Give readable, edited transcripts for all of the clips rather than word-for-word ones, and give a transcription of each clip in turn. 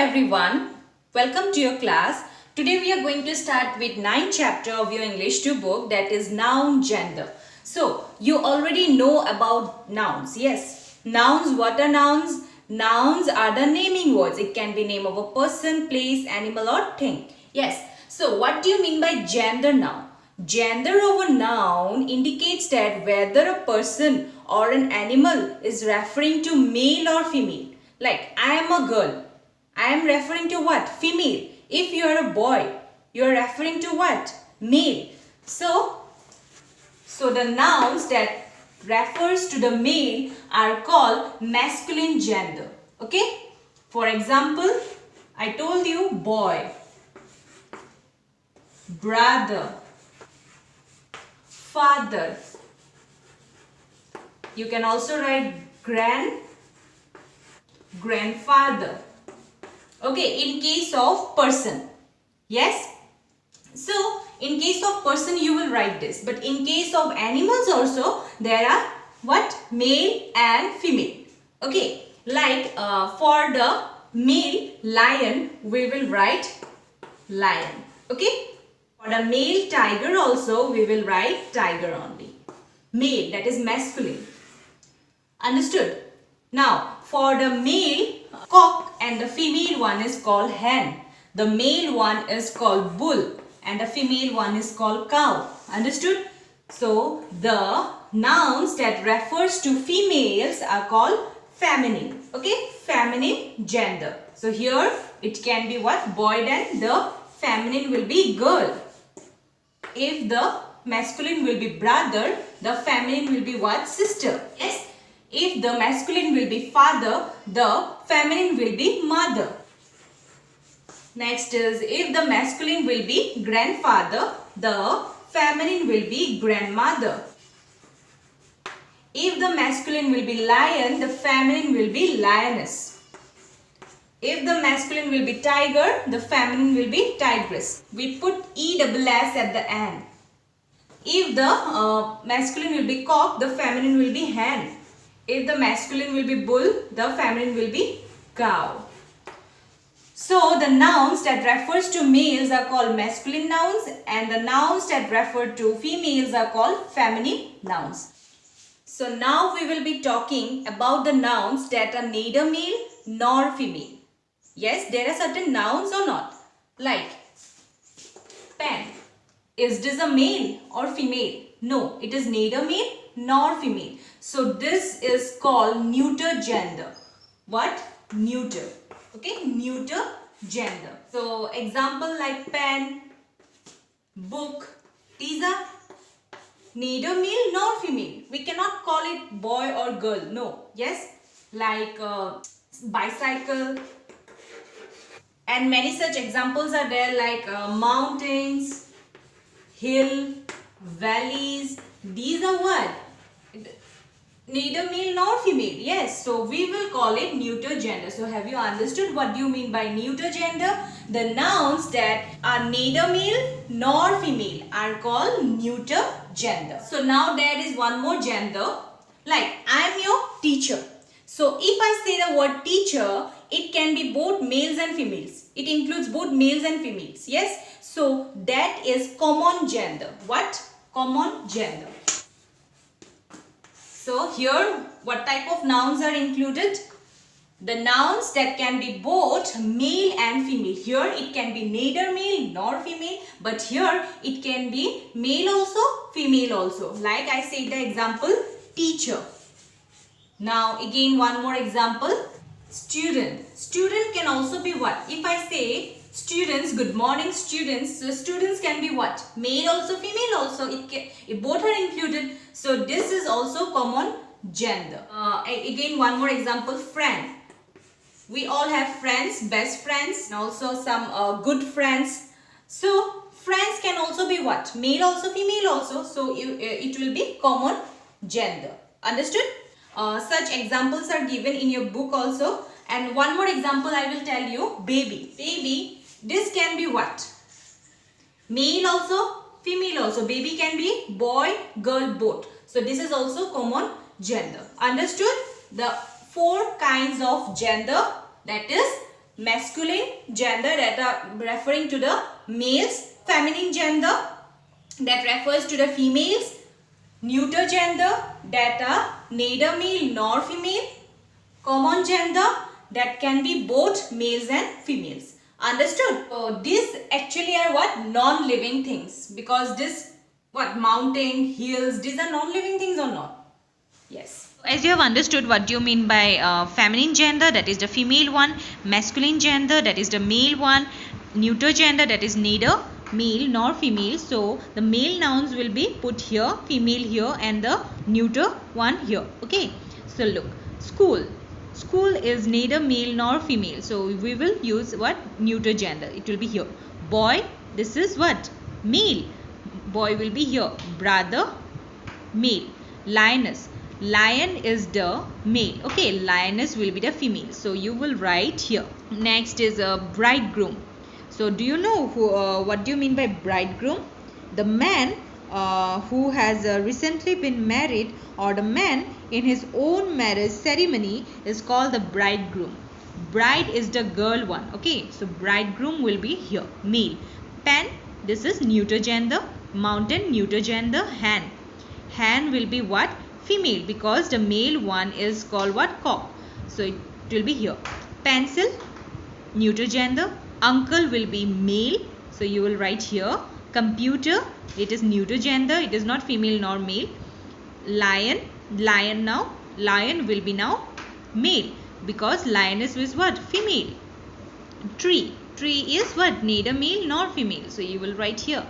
everyone, welcome to your class. Today we are going to start with 9th chapter of your English 2 book, that is noun gender. So you already know about nouns. Yes, nouns. What are nouns? Nouns are the naming words. It can be name of a person, place, animal or thing. Yes. So what do you mean by gender noun? Gender of a noun indicates that whether a person or an animal is referring to male or female. Like I am a girl. I am referring to what? Female. If you are a boy, you are referring to what? Male. So the nouns that refers to the male are called masculine gender. Okay? For example, I told you boy, brother, father. You can also write grandfather. Okay, in case of person. Yes? So, in case of person you will write this. But in case of animals also, there are what? Male and female. Okay, like for the male lion, we will write lion. Okay? For the male tiger also, we will write tiger only. Male, that is masculine. Understood? Now, for the male cock and the female one is called hen. The male one is called bull and the female one is called cow. Understood? So, the nouns that refers to females are called feminine. Okay? Feminine gender. So, here it can be what? Boy, then the feminine will be girl. If the masculine will be brother, the feminine will be what? Sister. Yes? If the masculine will be father, the feminine will be mother. Next is, if the masculine will be grandfather, the feminine will be grandmother. If the masculine will be lion, the feminine will be lioness. If the masculine will be tiger, the feminine will be tigress. We put ESS at the end. If the masculine will be cock, the feminine will be hen. If the masculine will be bull, the feminine will be cow. So, the nouns that refers to males are called masculine nouns and the nouns that refer to females are called feminine nouns. So, now we will be talking about the nouns that are neither male nor female. Yes, there are certain nouns or not. Like pen. Is this a male or female? No, it is neither male nor female. So, this is called neuter gender. What? Neuter. Okay, neuter gender. So, example like pen, book, these are neither male nor female. We cannot call it boy or girl. No. Yes, like bicycle. And many such examples are there like mountains, hill, valleys. These are what? Neither male nor female. Yes, so we will call it neuter gender. So have you understood what do you mean by neuter gender? The nouns that are neither male nor female are called neuter gender. So now there is one more gender. Like I am your teacher. So if I say the word teacher, it can be both males and females. It includes both males and females. Yes, so that is common gender. What? Common gender. So here what type of nouns are included? The nouns that can be both male and female. Here it can be neither male nor female, but here it can be male also, female also. Like I said the example teacher. Now again one more example, student. Student can also be what? If I say students, good morning students, so students can be what? Male also, female also. If both are included. So this is also common gender. Again one more example, friend. We all have friends, best friends and also some good friends. So friends can also be what? Male also, female also. So it will be common gender. Understood? Such examples are given in your book also. And one more example I will tell you, baby. Baby. This can be what? Male also, female also. Baby can be boy, girl, both. So this is also common gender. Understood? The four kinds of gender, that is masculine gender that are referring to the males, feminine gender that refers to the females, neuter gender that are neither male nor female, common gender that can be both males and females. Understood? So these actually are what? Non-living things, because this what? Mountain, hills, these are non-living things or not? Yes. As you have understood what do you mean by feminine gender, that is the female one, masculine gender, that is the male one, neuter gender, that is neither male nor female. So the male nouns will be put here, female here, and the neuter one here. Okay. So look, school. School is neither male nor female. So we will use what? Neuter gender. It will be here. Boy, this is what? Male. Boy will be here. Brother, male. Lioness. Lion is the male. Okay, lioness will be the female. So you will write here. Next is a bridegroom. So do you know what do you mean by bridegroom? The man who has recently been married, or the man in his own marriage ceremony, is called the bridegroom. Bride is the girl one. Okay, so bridegroom will be here, male. Pen, this is neuter gender. Mountain, neuter gender. Hand. Hand will be what? Female, because the male one is called what? Cock. So it will be here. Pencil, neuter gender. Uncle will be male, so you will write here. Computer, it is neuter gender, it is not female nor male. Lion, lion will be now male, because lioness is what? Female. Tree, tree is what? Neither male nor female, so you will write here.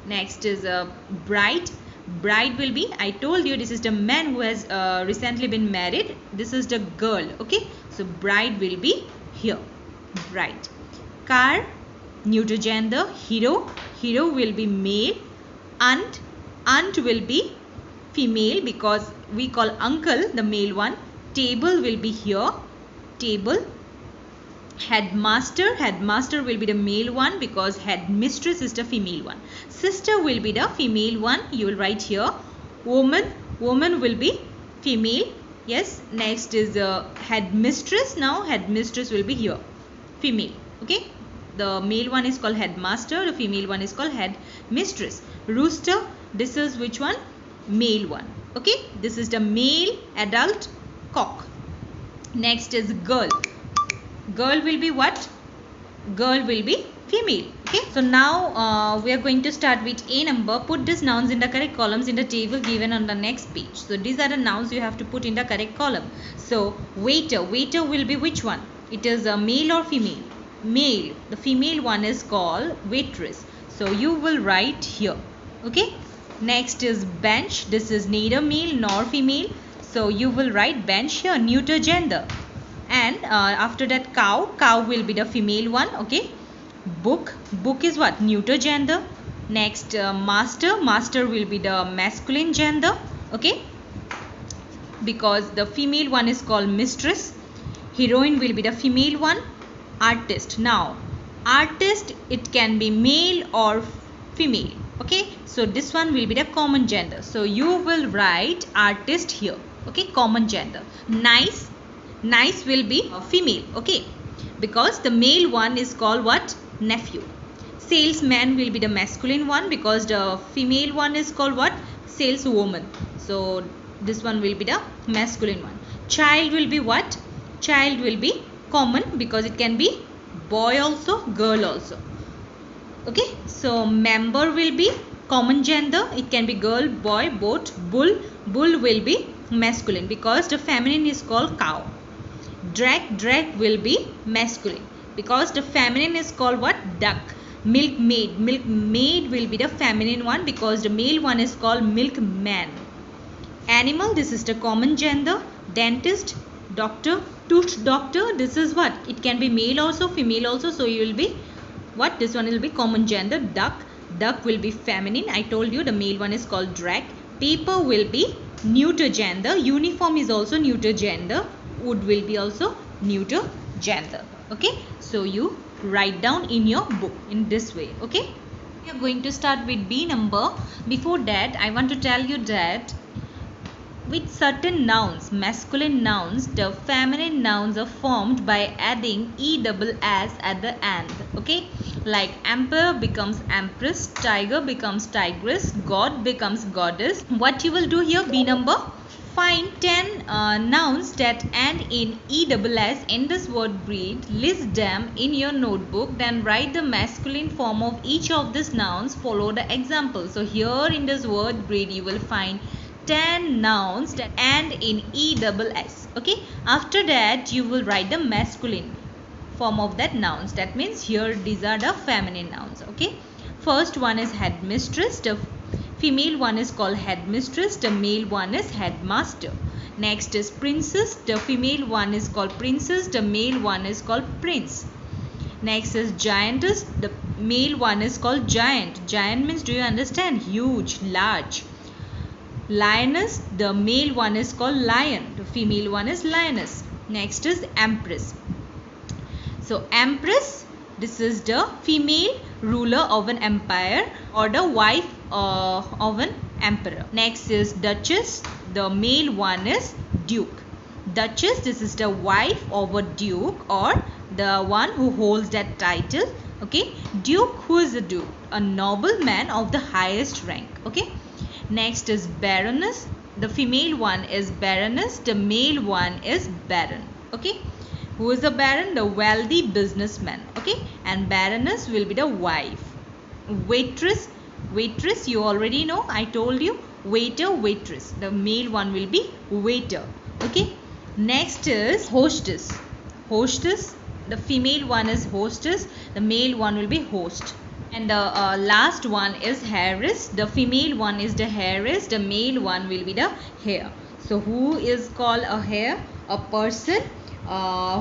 Next is a bride. Bride will be, I told you, this is the man who has recently been married. This is the girl. Okay, so bride will be here. Bride. Car, neuter gender. Hero, hero will be male. Aunt, aunt will be female, because we call uncle the male one. Table will be here. Table. Headmaster, headmaster will be the male one, because headmistress is the female one. Sister will be the female one, you will write here. Woman, woman will be female. Yes. Next is headmistress. Now headmistress will be here, female. Okay, the male one is called headmaster, the female one is called headmistress. Rooster, this is which one? Male one. Okay, this is the male adult cock. Next is girl. Girl will be what? Girl will be female. Okay, so now we are going to start with A number. Put these nouns in the correct columns in the table given on the next page. So these are the nouns you have to put in the correct column. So waiter, waiter will be which one? It is a male or female? Male. The female one is called waitress. So you will write here. Okay. Next is bench. This is neither male nor female. So you will write bench here, neuter gender. And after that cow, cow will be the female one. Okay. Book, book is what? Neuter gender. Next master, master will be the masculine gender. Okay, because the female one is called mistress. Heroine will be the female one. Artist, now artist, it can be male or female. Okay, so this one will be the common gender, so you will write artist here. Okay, common gender. Nice, nice will be female. Okay, because the male one is called what? Nephew. Salesman will be the masculine one, because the female one is called what? Saleswoman. So this one will be the masculine one. Child will be what? Child will be common, because it can be boy also, girl also. Okay, so member will be common gender, it can be girl, boy, both. Bull, bull will be masculine, because the feminine is called cow. Drag, drag will be masculine, because the feminine is called what? Duck. Milkmaid, milkmaid will be the feminine one, because the male one is called milkman. Animal, this is the common gender. Dentist, doctor. Tooth doctor, this is what? It can be male also, female also, so you will be what? This one will be common gender. Duck, duck will be feminine. I told you the male one is called drag. Paper will be neuter gender. Uniform is also neuter gender. Wood will be also neuter gender. Okay, so you write down in your book in this way. Okay, we are going to start with B number. Before that, I want to tell you that with certain nouns, masculine nouns, the feminine nouns are formed by adding ESS at the end. Okay, like emperor becomes empress, tiger becomes tigress, god becomes goddess. What you will do here, B number, find 10 nouns that end in ESS in this word breed, list them in your notebook, then write the masculine form of each of these nouns, follow the example. So here in this word breed you will find 10 nouns that end in ESS. Okay, after that you will write the masculine form of that nouns. That means here these are the feminine nouns. Okay, first one is headmistress. The female one is called headmistress, the male one is headmaster. Next is princess, the female one is called princess, the male one is called prince. Next is giantess, the male one is called giant. Giant means, do you understand? Huge, large. Lioness, the male one is called lion, the female one is lioness. Next is empress. So empress, this is the female ruler of an empire or the wife of an emperor. Next is duchess, the male one is duke. Duchess, this is the wife of a duke or the one who holds that title. Okay, duke, who is a duke? A nobleman of the highest rank. Okay, next is baroness, the female one is baroness, the male one is baron. Okay, who is a baron? The wealthy businessman. Okay, and baroness will be the wife. Waitress, waitress you already know, I told you. Waiter, waitress, the male one will be waiter. Okay, next is hostess. Hostess, the female one is hostess, the male one will be host. And the last one is heiress, the female one is the heiress, the male one will be the heir. So who is called a heir? A person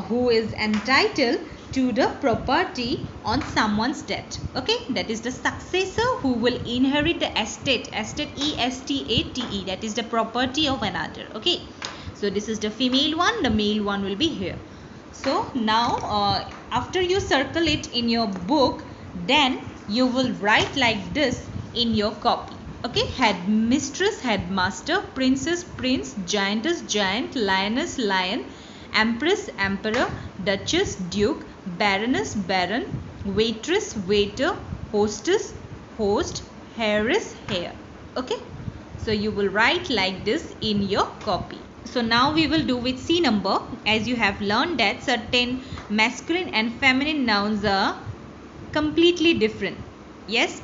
who is entitled to the property on someone's death. Okay, that is the successor who will inherit the estate. Estate, E-S-T-A-T-E, that is the property of another. Okay, so this is the female one, the male one will be here. So now after you circle it in your book, then you will write like this in your copy. Okay, headmistress, headmaster, princess, prince, giantess, giant, lioness, lion, empress, emperor, duchess, duke, baroness, baron, waitress, waiter, hostess, host, heiress, heir. Okay, so you will write like this in your copy. So now we will do with C number. As you have learned that certain masculine and feminine nouns are completely different. Yes,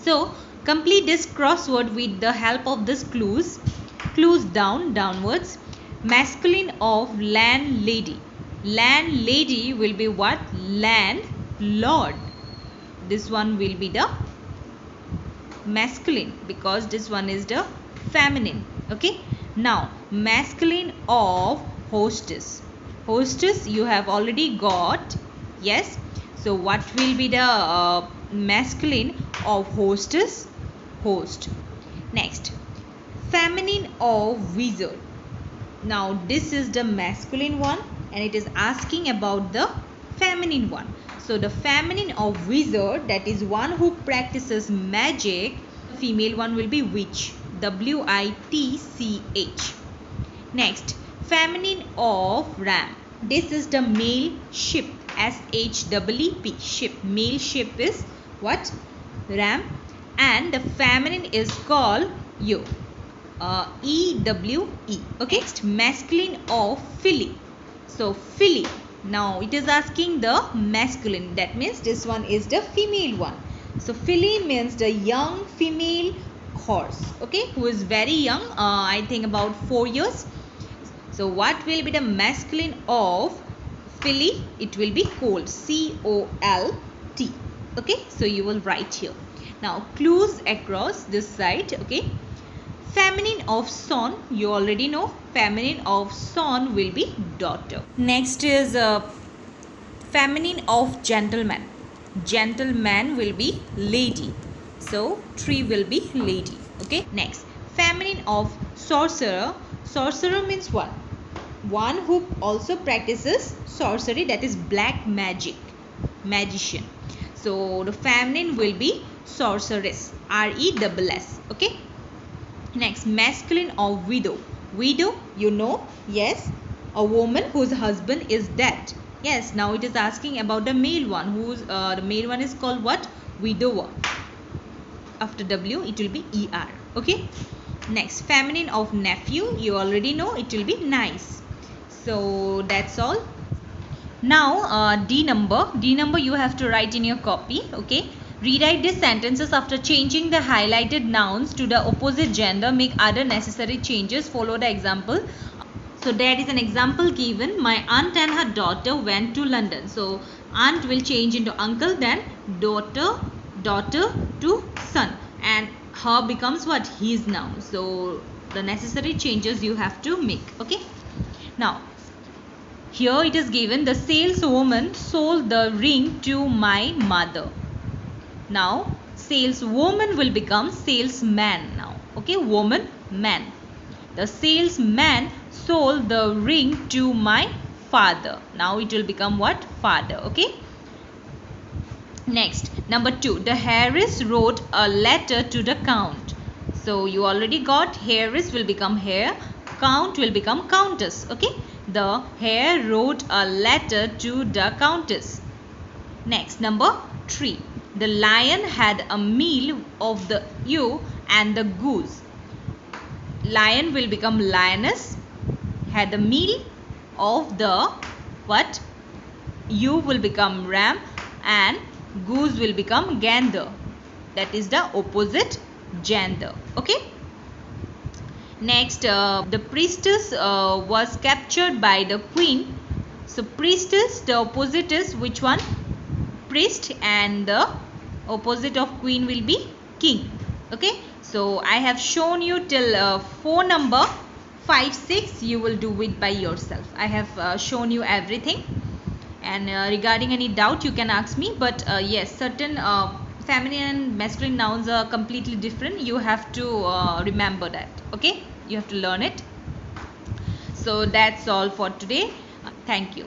so complete this crossword with the help of these clues. Clues downwards. Masculine of landlady. Landlady will be what? Landlord. This one will be the masculine because this one is the feminine. Okay, now masculine of hostess. Hostess you have already got. Yes, so what will be the masculine of hostess? Host. Next, feminine of wizard. Now this is the masculine one and it is asking about the feminine one. So the feminine of wizard, that is one who practices magic. Female one will be witch, W-I-T-C-H. Next, feminine of ram. This is the male ship, S-H-E-E-P, ship. Male ship is what? Ram. And the feminine is called ewe, E-W-E. Okay, next, masculine of filly. So filly, now it is asking the masculine, that means this one is the female one. So filly means the young female horse, okay, who is very young, I think about 4 years. So what will be the masculine of filly? It will be colt, C-O-L-T. Okay, so you will write here. Now clues across this side. Okay, feminine of son, you already know, feminine of son will be daughter. Next is feminine of gentleman. Gentleman will be lady, so tree will be lady. Okay, next, feminine of sorcerer. Sorcerer means what? One who also practices sorcery, that is black magic, magician. So the feminine will be sorceress, R-E-S-S. Okay, Next, masculine of widow. Widow, you know, yes, a woman whose husband is dead. Yes, now it is asking about the male one. The male one is called what? Widower. After W, it will be ER. Okay. Next, feminine of nephew. You already know, it will be nice. So that's all. Now D number you have to write in your copy. Okay. Rewrite these sentences after changing the highlighted nouns to the opposite gender. Make other necessary changes. Follow the example. So there is an example given. My aunt and her daughter went to London. So aunt will change into uncle, then daughter to son, and her becomes what? His noun. So the necessary changes you have to make. Okay. Now here it is given, the saleswoman sold the ring to my mother. Now saleswoman will become salesman now. Okay, woman, man. The salesman sold the ring to my father. Now it will become what? Father. Okay. Next, number 2. The Harris wrote a letter to the count. So you already got Harris will become Hare, count will become countess. Okay. The hare wrote a letter to the countess. Next, number 3. The lion had a meal of the ewe and the goose. Lion will become lioness, had a meal of the what? Ewe will become ram, and goose will become gander. That is the opposite gender. Okay. Next, the priestess was captured by the queen. So priestess, the opposite is which one? Priest, and the opposite of queen will be king. Okay. So I have shown you till 4 number. 5, 6 you will do it by yourself. I have shown you everything, and regarding any doubt you can ask me. But yes, certain feminine and masculine nouns are completely different. You have to remember that. Okay, you have to learn it. So that's all for today. Thank you.